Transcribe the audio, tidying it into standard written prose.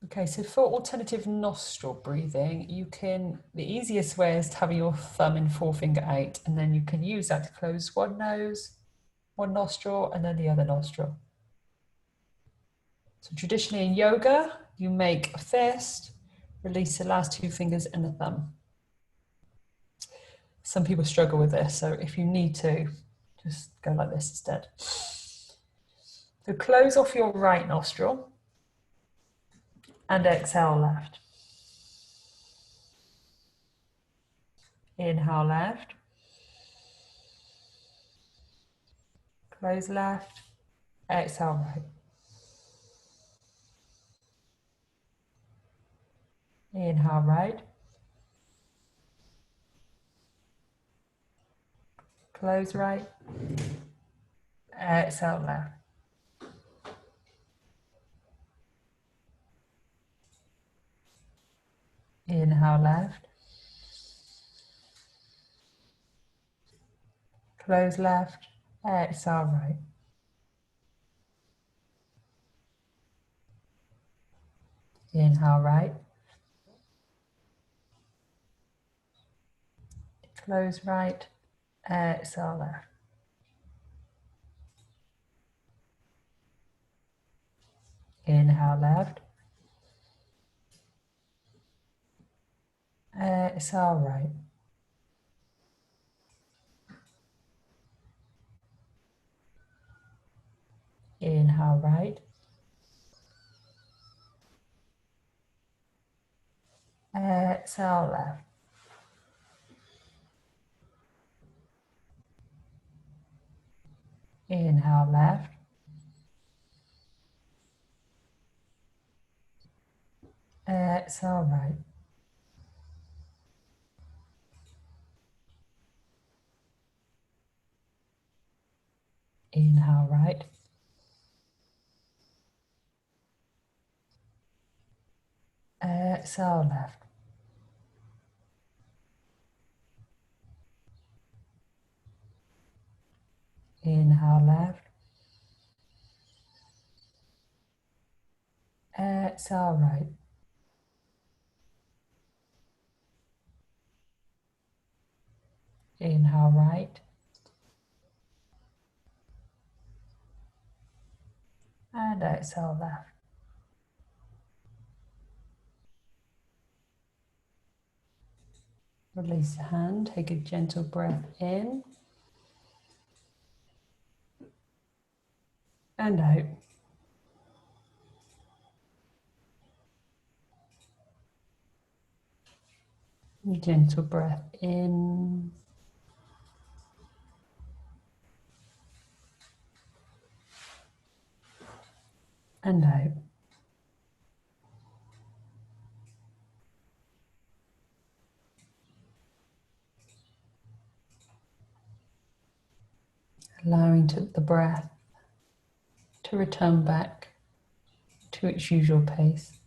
Okay, so for alternative nostril breathing, the easiest way is to have your thumb in forefinger 8, and then you can use that to close one nose, one nostril, and then the other nostril. So traditionally in yoga, you make a fist, release the last 2 fingers and the thumb. Some people struggle with this, so if you need to, just go like this instead. So close off your right nostril and exhale left. Inhale left. Close left. Exhale right. Inhale right. Close right. Exhale left. Inhale left. Close left. Exhale right. Inhale right. Close right. Exhale left. Inhale left. Exhale right. Inhale right. Exhale left. Inhale left. Exhale right. Inhale right. Exhale left. Inhale left. Exhale right. Inhale right. And exhale left. Release the hand. Take a gentle breath in. And out. Gentle breath in. And out. Allowing the breath to return back to its usual pace.